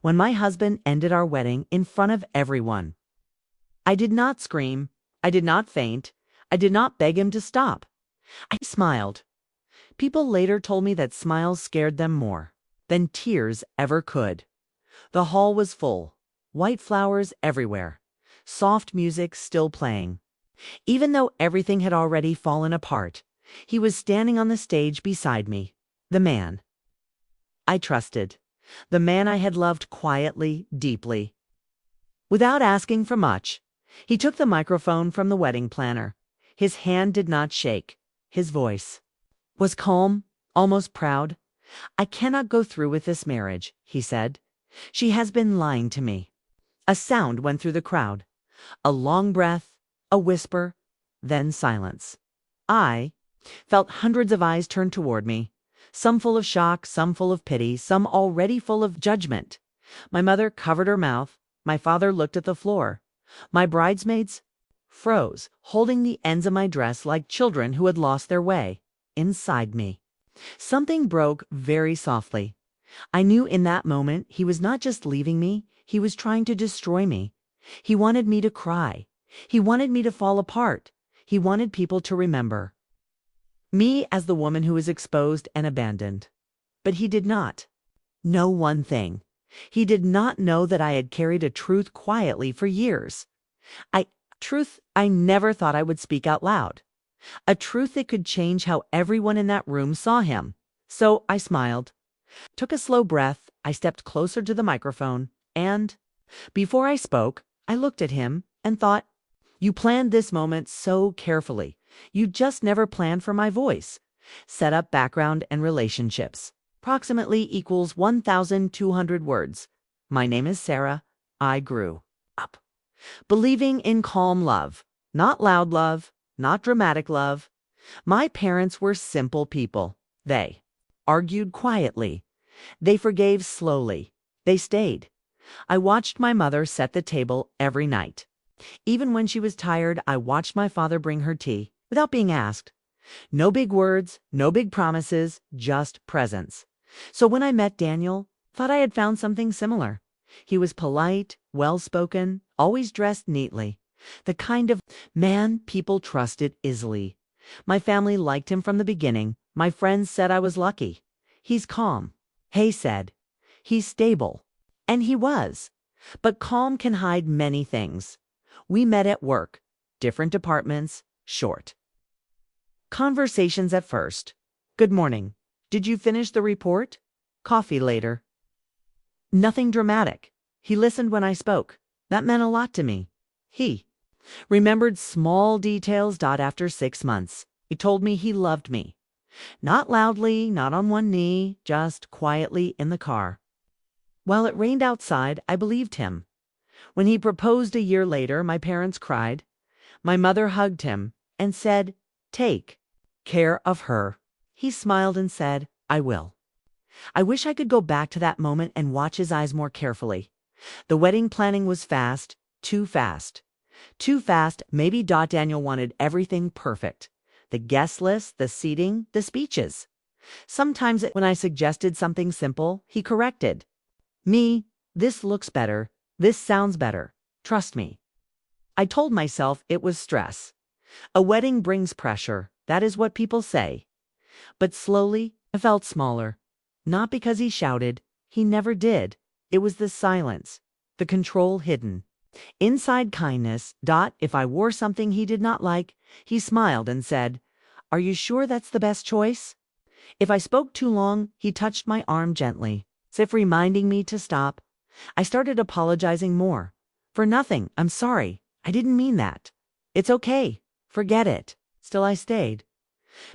when my husband ended our wedding in front of everyone. I did not scream. I did not faint. I did not beg him to stop. I smiled. People later told me that smiles scared them more than tears ever could. The hall was full, white flowers everywhere, soft music still playing. Even though everything had already fallen apart, he was standing on the stage beside me, the man I trusted, the man I had loved quietly, deeply. Without asking for much, he took the microphone from the wedding planner. His hand did not shake. His voice was calm, almost proud. "I cannot go through with this marriage," he said. "She has been lying to me." A sound went through the crowd. A long breath, a whisper, then silence. I felt hundreds of eyes turned toward me, some full of shock, some full of pity, some already full of judgment. My mother covered her mouth. My father looked at the floor. My bridesmaids froze, holding the ends of my dress like children who had lost their way. Inside me, something broke very softly. I knew in that moment he was not just leaving me, he was trying to destroy me. He wanted me to cry. He wanted me to fall apart. He wanted people to remember me as the woman who was exposed and abandoned. But he did not know one thing. He did not know that I had carried a truth quietly for years. Truth I never thought I would speak out loud. A truth that could change how everyone in that room saw him. So I smiled, took a slow breath. I stepped closer to the microphone, and before I spoke, I looked at him and thought, "You planned this moment so carefully. You just never planned for my voice. Set up background and relationships. Approximately equals 1,200 words. My name is Sarah. I grew up believing in calm love, not loud love, not dramatic love. My parents were simple people. They argued quietly. They forgave slowly. They stayed. I watched my mother set the table every night. Even when she was tired, I watched my father bring her tea without being asked. No big words, no big promises, just presence. So when I met Daniel, I thought I had found something similar. He was polite, well-spoken, always dressed neatly. The kind of man people trusted easily. My family liked him from the beginning. My friends said I was lucky. He's calm. Hay said. He's stable. And he was. But calm can hide many things. We met at work. Different departments. Short conversations at first. "Good morning. Did you finish the report?" Coffee later. Nothing dramatic. He listened when I spoke. That meant a lot to me. He remembered small details. After 6 months, he told me he loved me. Not loudly, not on one knee, just quietly in the car. While it rained outside, I believed him. When he proposed a year later, my parents cried. My mother hugged him and said, "Take care of her." He smiled and said, "I will." I wish I could go back to that moment and watch his eyes more carefully. The wedding planning was fast, too fast. Too fast, maybe. Daniel wanted everything perfect. The guest list, the seating, the speeches. Sometimes when I suggested something simple, he corrected me. "This looks better. This sounds better. Trust me." I told myself it was stress. A wedding brings pressure. That is what people say. But slowly, I felt smaller. Not because he shouted. He never did. It was the silence, the control hidden. Inside kindness. If I wore something he did not like, he smiled and said, "Are you sure that's the best choice?" If I spoke too long, he touched my arm gently, as if reminding me to stop. I started apologizing more. "For nothing. I'm sorry. I didn't mean that. It's okay. Forget it." Still I stayed.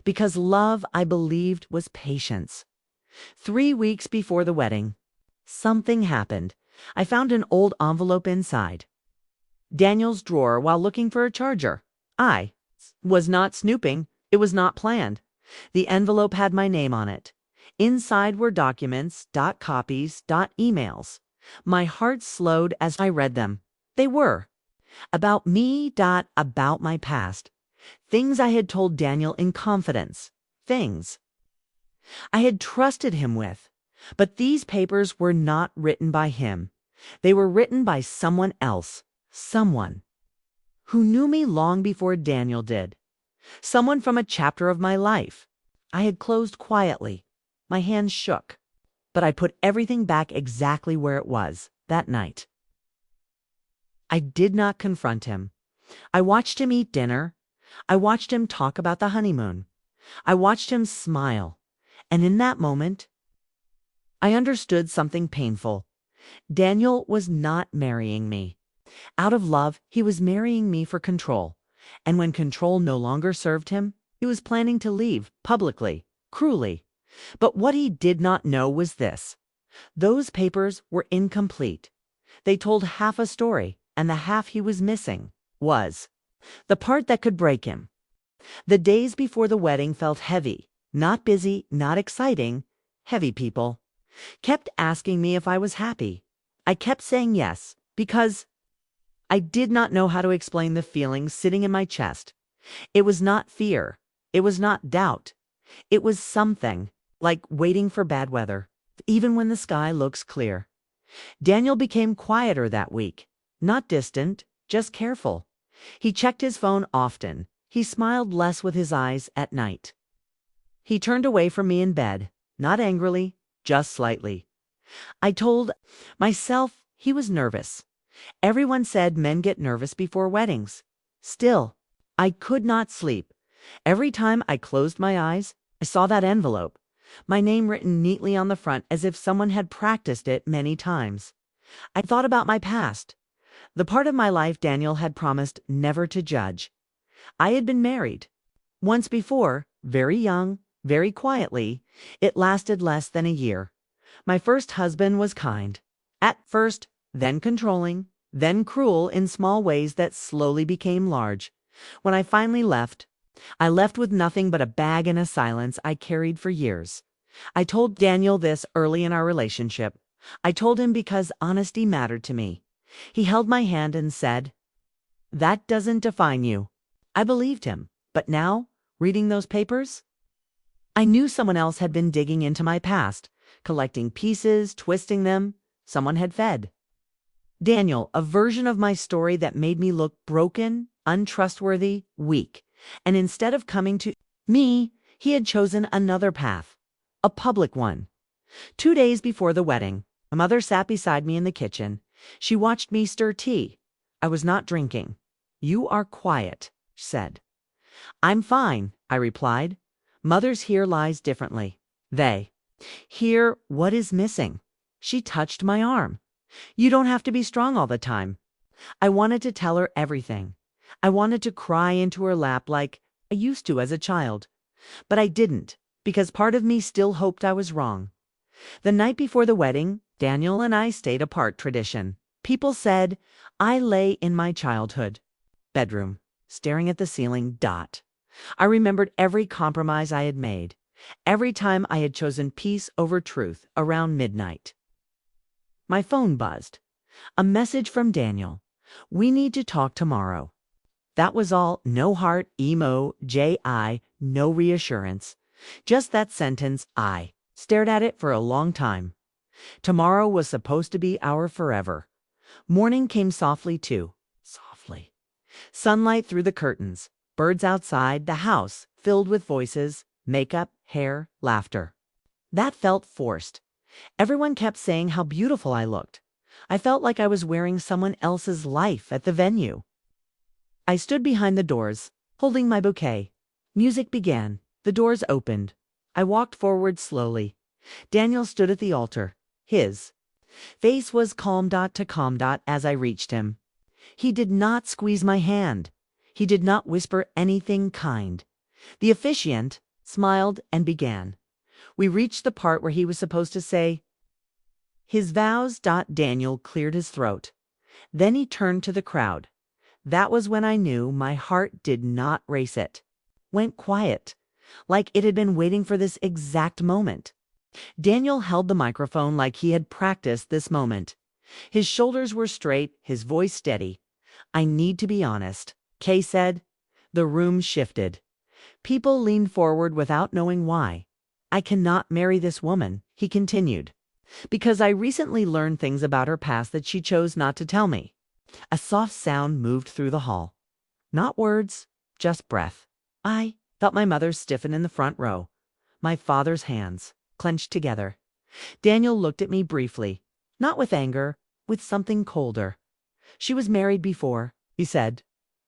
Because love, I believed, was patience. 3 weeks before the wedding, something happened. I found an old envelope inside Daniel's drawer while looking for a charger. I was not snooping. It was not planned. The envelope had my name on it. Inside were documents, copies, emails. My heart slowed as I read them. They were about me, about my past. Things I had told Daniel in confidence. Things I had trusted him with. But these papers were not written by him. They were written by someone else. Someone who knew me long before Daniel did. Someone from a chapter of my life. I had closed quietly. My hands shook. But I put everything back exactly where it was that night. I did not confront him. I watched him eat dinner. I watched him talk about the honeymoon. I watched him smile. And in that moment, I understood something painful. Daniel was not marrying me. Out of love, he was marrying me for control. And when control no longer served him, he was planning to leave, publicly, cruelly. But what he did not know was this. Those papers were incomplete. They told half a story, and the half he was missing was the part that could break him. The days before the wedding felt heavy, not busy, not exciting. Heavy people kept asking me if I was happy. I kept saying yes, because I did not know how to explain the feeling sitting in my chest. It was not fear. It was not doubt. It was something like waiting for bad weather, even when the sky looks clear. Daniel became quieter that week. Not distant, just careful. He checked his phone often. He smiled less with his eyes at night. He turned away from me in bed, not angrily, just slightly. I told myself he was nervous. Everyone said men get nervous before weddings. Still, I could not sleep. Every time I closed my eyes, I saw that envelope, my name written neatly on the front as if someone had practiced it many times. I thought about my past, the part of my life Daniel had promised never to judge. I had been married. Once before, very young, very quietly. It lasted less than a year. My first husband was kind. At first, then controlling, then cruel in small ways that slowly became large. When I finally left, I left with nothing but a bag and a silence I carried for years. I told Daniel this early in our relationship. I told him because honesty mattered to me. He held my hand and said, "That doesn't define you." I believed him, but now, reading those papers, I knew someone else had been digging into my past, collecting pieces, twisting them. Someone had fed Daniel a version of my story that made me look broken, untrustworthy, weak. And instead of coming to me, he had chosen another path, a public one. 2 days before the wedding, my mother sat beside me in the kitchen. She watched me stir tea. I was not drinking. "You are quiet," she said. "I'm fine," I replied. Mothers hear lies differently. They hear what is missing. She touched my arm. "You don't have to be strong all the time." I wanted to tell her everything. I wanted to cry into her lap like I used to as a child. But I didn't, because part of me still hoped I was wrong. The night before the wedding, Daniel and I stayed apart. Tradition. People said I lay in my childhood bedroom, staring at the ceiling. I remembered every compromise I had made, every time I had chosen peace over truth around midnight. My phone buzzed. A message from Daniel. "We need to talk tomorrow." That was all. No heart, emo, J.I., no reassurance. Just that sentence. I stared at it for a long time. Tomorrow was supposed to be our forever. Morning came softly too. Softly. Sunlight through the curtains. Birds outside. The house filled with voices, makeup, hair, laughter. That felt forced. Everyone kept saying how beautiful I looked. I felt like I was wearing someone else's life at the venue. I stood behind the doors, holding my bouquet. Music began. The doors opened. I walked forward slowly. Daniel stood at the altar. His face was calm. To calm. As I reached him. He did not squeeze my hand. He did not whisper anything kind. The officiant smiled and began. We reached the part where he was supposed to say his vows. Daniel cleared his throat. Then he turned to the crowd. That was when I knew my heart did not race. It went quiet, like it had been waiting for this exact moment. Daniel held the microphone like he had practiced this moment. His shoulders were straight, his voice steady. "I need to be honest," Kay said. The room shifted. People leaned forward without knowing why. I cannot marry this woman," he continued, "because I recently learned things about her past that she chose not to tell me." A soft sound moved through the hall. Not words, just breath. I felt my mother stiffen in the front row, my father's hands clenched together. Daniel looked at me briefly, not with anger, with something colder. "She was married before," he said,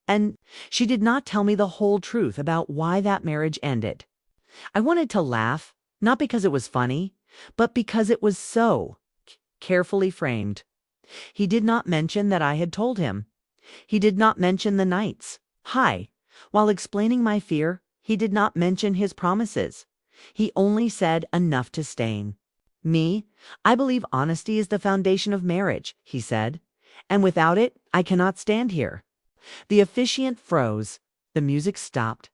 "and she did not tell me the whole truth about why that marriage ended." I wanted to laugh, not because it was funny, but because it was so carefully framed. He did not mention that I had told him. He did not mention the nights. While explaining my fear, he did not mention his promises. He only said enough to stain me. "I believe honesty is the foundation of marriage," he said, "and without it, I cannot stand here." The officiant froze. The music stopped.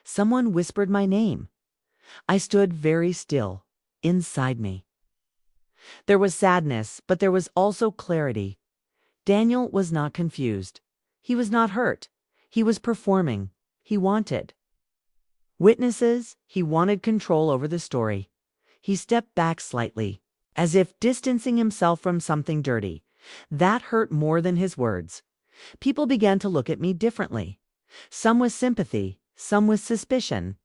Someone whispered my name. I stood very still, inside me. There was sadness, but there was also clarity. Daniel was not confused. He was not hurt. He was performing. He wanted witnesses. He wanted control over the story. He stepped back slightly, as if distancing himself from something dirty. That hurt more than his words. People began to look at me differently. Some with sympathy, some with suspicion.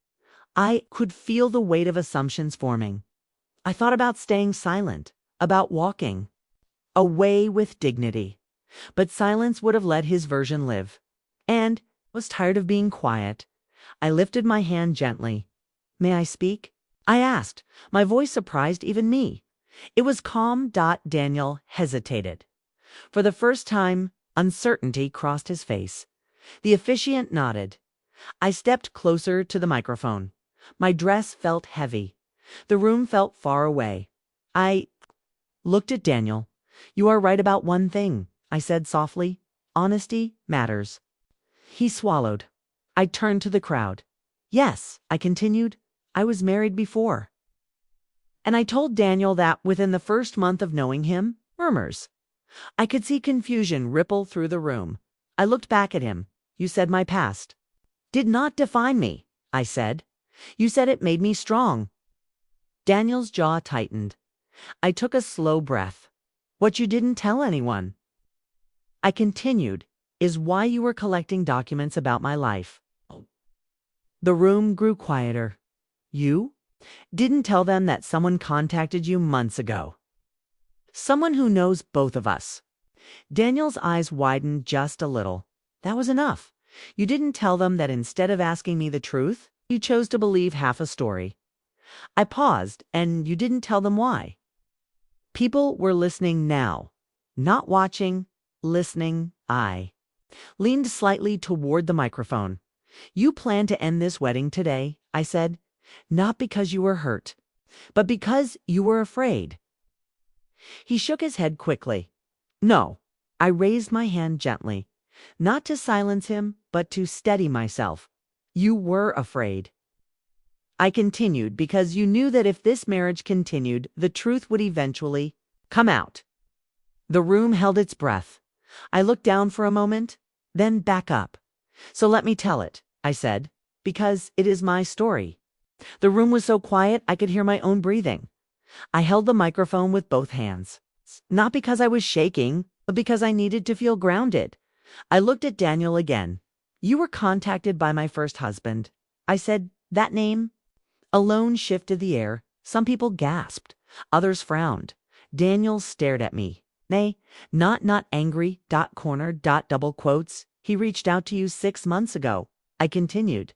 I could feel the weight of assumptions forming. I thought about staying silent, about walking away with dignity. But silence would have let his version live. And was tired of being quiet. I lifted my hand gently. "May I speak?" I asked. My voice surprised even me. It was calm. Daniel hesitated. For the first time, uncertainty crossed his face. The officiant nodded. I stepped closer to the microphone. My dress felt heavy. The room felt far away. I looked at Daniel. "You are right about one thing," I said softly. "Honesty matters." He swallowed. I turned to the crowd. "Yes," I continued, "I was married before." And I told Daniel that within the first month of knowing him, murmurs. I could see confusion ripple through the room. I looked back at him. "You said my past did not define me," I said. "You said it made me strong." Daniel's jaw tightened. I took a slow breath. "What you didn't tell anyone," I continued, "is why you were collecting documents about my life." The room grew quieter. "You didn't tell them that someone contacted you months ago. Someone who knows both of us." Daniel's eyes widened just a little. "That was enough. You didn't tell them that instead of asking me the truth, you chose to believe half a story." I paused, "And you didn't tell them why." People were listening now. Not watching, listening. I leaned slightly toward the microphone. "You plan to end this wedding today," I said. "Not because you were hurt, but because you were afraid." He shook his head quickly. "No." I raised my hand gently, not to silence him, but to steady myself. "You were afraid," I continued, "because you knew that if this marriage continued, the truth would eventually come out." The room held its breath. I looked down for a moment, then back up. "So let me tell it," I said, "because it is my story." The room was so quiet I could hear my own breathing. I held the microphone with both hands, not because I was shaking, but because I needed to feel grounded. I looked at Daniel again. "You were contacted by my first husband," I said. "That name alone shifted the air. Some people gasped. Others frowned. Daniel stared at me. "Nay, not angry, corner, double quotes. He reached out to you 6 months ago," I continued.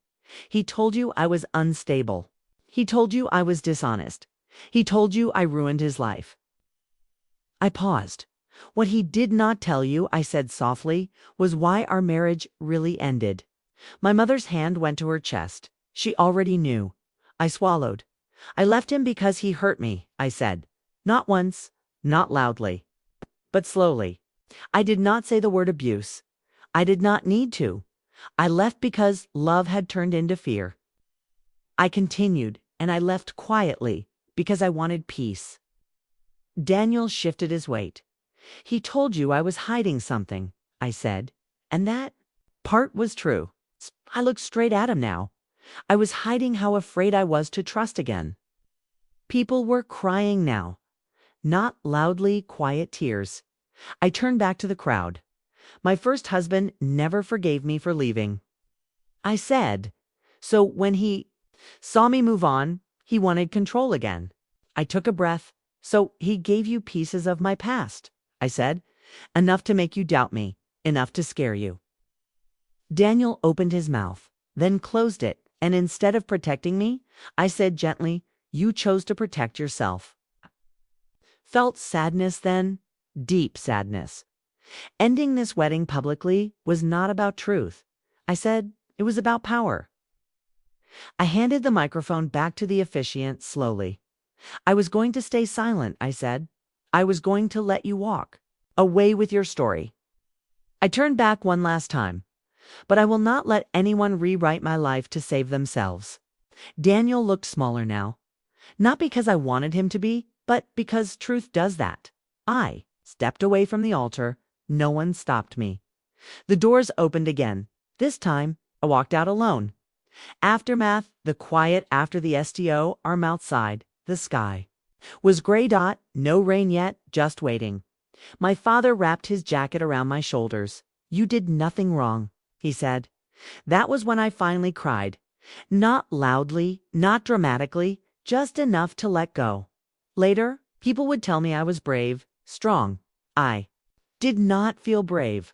"He told you I was unstable. He told you I was dishonest. He told you I ruined his life." I paused. "What he did not tell you," I said softly, "was why our marriage really ended." My mother's hand went to her chest. She already knew. I swallowed. "I left him because he hurt me," I said. Not once, not loudly, but slowly. I did not say the word abuse. I did not need to. I left because love had turned into fear. I continued, "And I left quietly because I wanted peace." Daniel shifted his weight. "He told you I was hiding something," I said, "and that part was true." I looked straight at him now. "I was hiding how afraid I was to trust again." People were crying now, not loudly quiet tears. I turned back to the crowd. My first husband never forgave me for leaving. I said, so when he saw me move on, he wanted control again. I took a breath. So he gave you pieces of my past, I said. Enough to make you doubt me, enough to scare you. Daniel opened his mouth, then closed it, and instead of protecting me, I said gently, you chose to protect yourself. Felt sadness then, deep sadness. Ending this wedding publicly was not about truth. I said it was about power. I handed the microphone back to the officiant slowly. I was going to stay silent, I said. I was going to let you walk. Away with your story. I turned back one last time. But I will not let anyone rewrite my life to save themselves. Daniel looked smaller now. Not because I wanted him to be, but because truth does that. I stepped away from the altar. No one stopped me. The doors opened again. This time, I walked out alone. Aftermath, the quiet after the STO, arm outside, the sky. Was gray dot, no rain yet, just waiting. My father wrapped his jacket around my shoulders. You did nothing wrong, he said. That was when I finally cried. Not loudly, not dramatically, just enough to let go. Later, people would tell me I was brave, strong. I did not feel brave.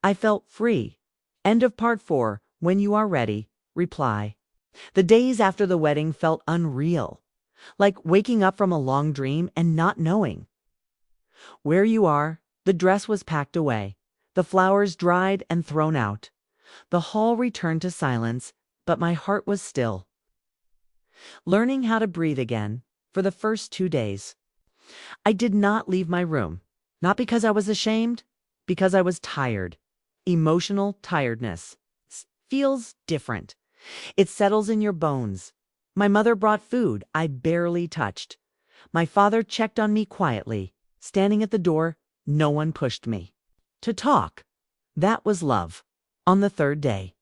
I felt free. End of part 4. When you are ready, reply. The days after the wedding felt unreal, like waking up from a long dream and not knowing. Where you are, the dress was packed away, the flowers dried and thrown out. The hall returned to silence, but my heart was still. Learning how to breathe again for the first 2 days. I did not leave my room, not because I was ashamed, because I was tired. Emotional tiredness feels different. It settles in your bones. My mother brought food I barely touched. My father checked on me quietly. Standing at the door, no one pushed me. To talk. That was love. On the 3rd day,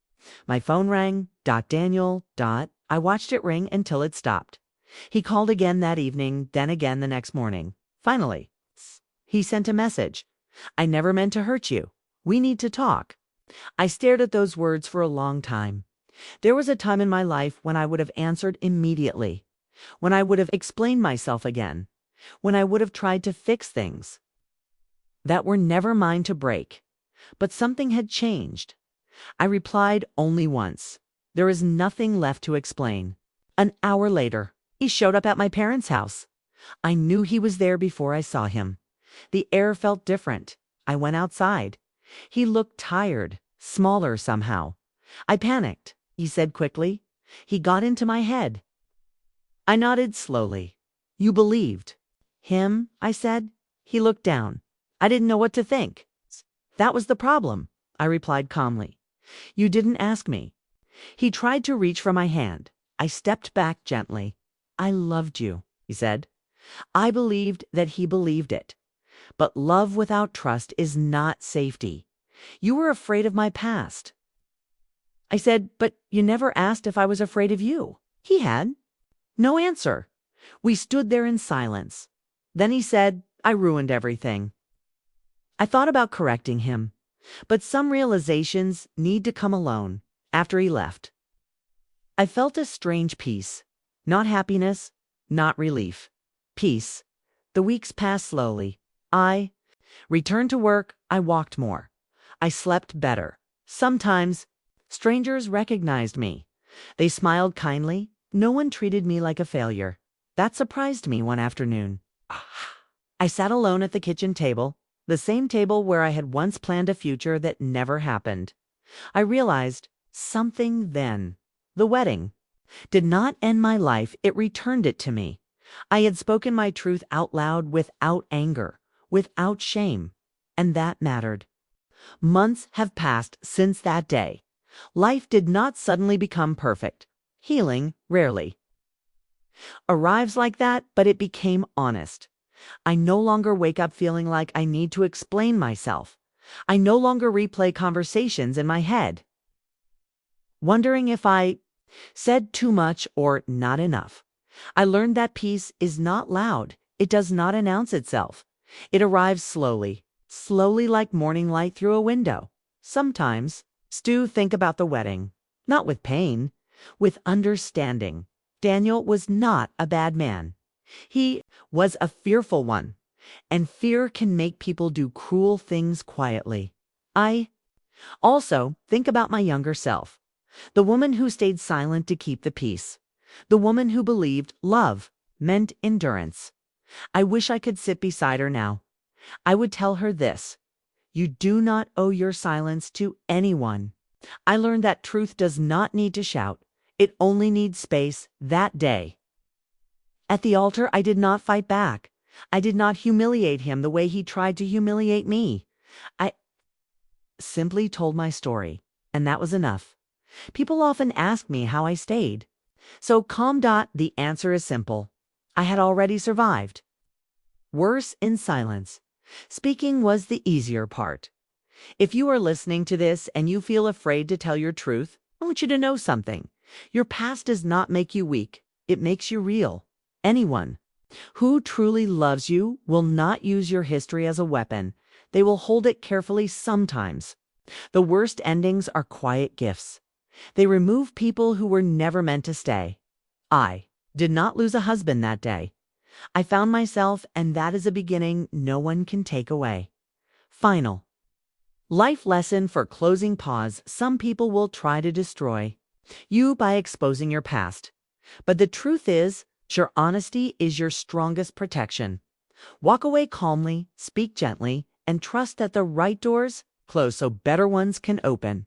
my phone rang. Daniel. I watched it ring until it stopped. He called again that evening, then again the next morning. Finally, he sent a message. I never meant to hurt you. We need to talk. I stared at those words for a long time. There was a time in my life when I would have answered immediately, when I would have explained myself again, when I would have tried to fix things that were never mine to break. But something had changed. I replied only once. There is nothing left to explain. An hour later, he showed up at my parents' house. I knew he was there before I saw him. The air felt different. I went outside. He looked tired, smaller somehow. I panicked, he said quickly. He got into my head. I nodded slowly. You believed him, I said. He looked down. I didn't know what to think. That was the problem, I replied calmly. You didn't ask me. He tried to reach for my hand. I stepped back gently. I loved you, he said. I believed that he believed it. But love without trust is not safety. You were afraid of my past. I said, but you never asked if I was afraid of you. He had. No answer. We stood there in silence. Then he said, I ruined everything. I thought about correcting him, but some realizations need to come alone. After he left, I felt a strange peace. Not happiness, not relief. Peace. The weeks passed slowly. I returned to work. I walked more. I slept better. Sometimes strangers recognized me. They smiled kindly. No one treated me like a failure. That surprised me one afternoon. I sat alone at the kitchen table, the same table where I had once planned a future that never happened. I realized something then. The wedding did not end my life, it returned it to me. I had spoken my truth out loud without anger, without shame, and that mattered. Months have passed since that day. Life did not suddenly become perfect. Healing rarely arrives like that, but it became honest. I no longer wake up feeling like I need to explain myself. I no longer replay conversations in my head, wondering if I said too much or not enough. I learned that peace is not loud. It does not announce itself. It arrives slowly, slowly like morning light through a window. Sometimes, Stu, think about the wedding. Not with pain, with understanding. Daniel was not a bad man. He was a fearful one, and fear can make people do cruel things quietly. I also think about my younger self, the woman who stayed silent to keep the peace, the woman who believed love meant endurance. I wish I could sit beside her now. I would tell her this: you do not owe your silence to anyone. I learned that truth does not need to shout. It only needs space that day. At the altar, I did not fight back. I did not humiliate him the way he tried to humiliate me. I simply told my story, and that was enough. People often ask me how I stayed. So calm. The answer is simple. I had already survived. Worse in silence. Speaking was the easier part. If you are listening to this and you feel afraid to tell your truth, I want you to know something. Your past does not make you weak. It makes you real. Anyone who truly loves you will not use your history as a weapon. They will hold it carefully sometimes. The worst endings are quiet gifts. They remove people who were never meant to stay. I did not lose a husband that day. I found myself, and that is a beginning no one can take away. Final life lesson for closing pause. Some people will try to destroy you by exposing your past. But the truth is, your honesty is your strongest protection. Walk away calmly, speak gently, and trust that the right doors close so better ones can open.